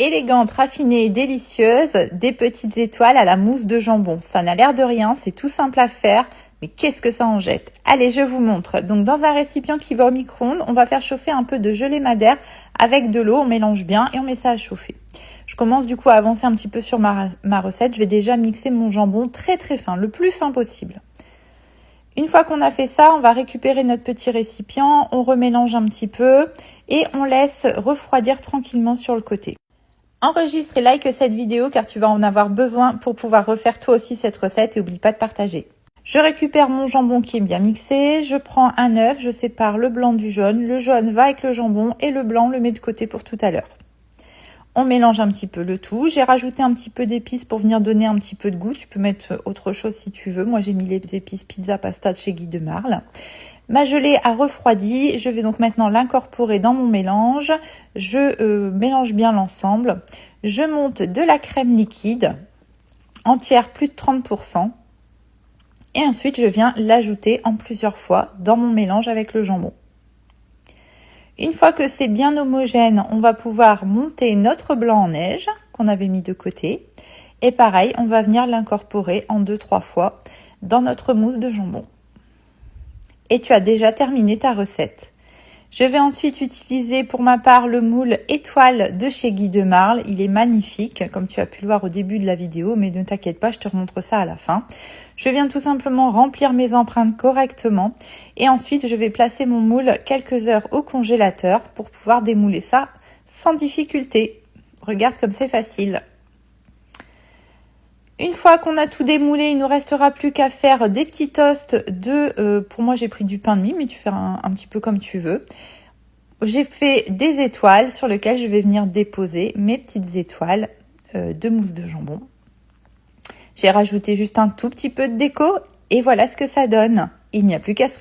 Élégante, raffinée et délicieuse, des petites étoiles à la mousse de jambon. Ça n'a l'air de rien, c'est tout simple à faire, mais qu'est-ce que ça en jette? Allez, je vous montre. Donc dans un récipient qui va au micro-ondes, on va faire chauffer un peu de gelée madère avec de l'eau, on mélange bien et on met ça à chauffer. Je commence du coup à avancer un petit peu sur ma recette. Je vais déjà mixer mon jambon très fin, le plus fin possible. Une fois qu'on a fait ça, on va récupérer notre petit récipient, on remélange un petit peu et on laisse refroidir tranquillement sur le côté. Enregistre et like cette vidéo car tu vas en avoir besoin pour pouvoir refaire toi aussi cette recette et n'oublie pas de partager. Je récupère mon jambon qui est bien mixé, je prends un œuf, je sépare le blanc du jaune, le jaune va avec le jambon et le blanc le met de côté pour tout à l'heure. On mélange un petit peu le tout, j'ai rajouté un petit peu d'épices pour venir donner un petit peu de goût, tu peux mettre autre chose si tu veux, moi j'ai mis les épices pizza pasta de chez Guy de Marle. Ma gelée a refroidi, je vais donc maintenant l'incorporer dans mon mélange. Je mélange bien l'ensemble. Je monte de la crème liquide, entière plus de 30%. Et ensuite, je viens l'ajouter en plusieurs fois dans mon mélange avec le jambon. Une fois que c'est bien homogène, on va pouvoir monter notre blanc en neige qu'on avait mis de côté. Et pareil, on va venir l'incorporer en 2-3 fois dans notre mousse de jambon. Et tu as déjà terminé ta recette. Je vais ensuite utiliser pour ma part le moule étoile de chez Guy de Marle. Il est magnifique, comme tu as pu le voir au début de la vidéo, mais ne t'inquiète pas, je te remontre ça à la fin. Je viens tout simplement remplir mes empreintes correctement et ensuite je vais placer mon moule quelques heures au congélateur pour pouvoir démouler ça sans difficulté. Regarde comme c'est facile. Une fois qu'on a tout démoulé, il ne nous restera plus qu'à faire des petits toasts pour moi j'ai pris du pain de mie, mais tu fais un petit peu comme tu veux. J'ai fait des étoiles sur lesquelles je vais venir déposer mes petites étoiles de mousse de jambon. J'ai rajouté juste un tout petit peu de déco et voilà ce que ça donne. Il n'y a plus qu'à se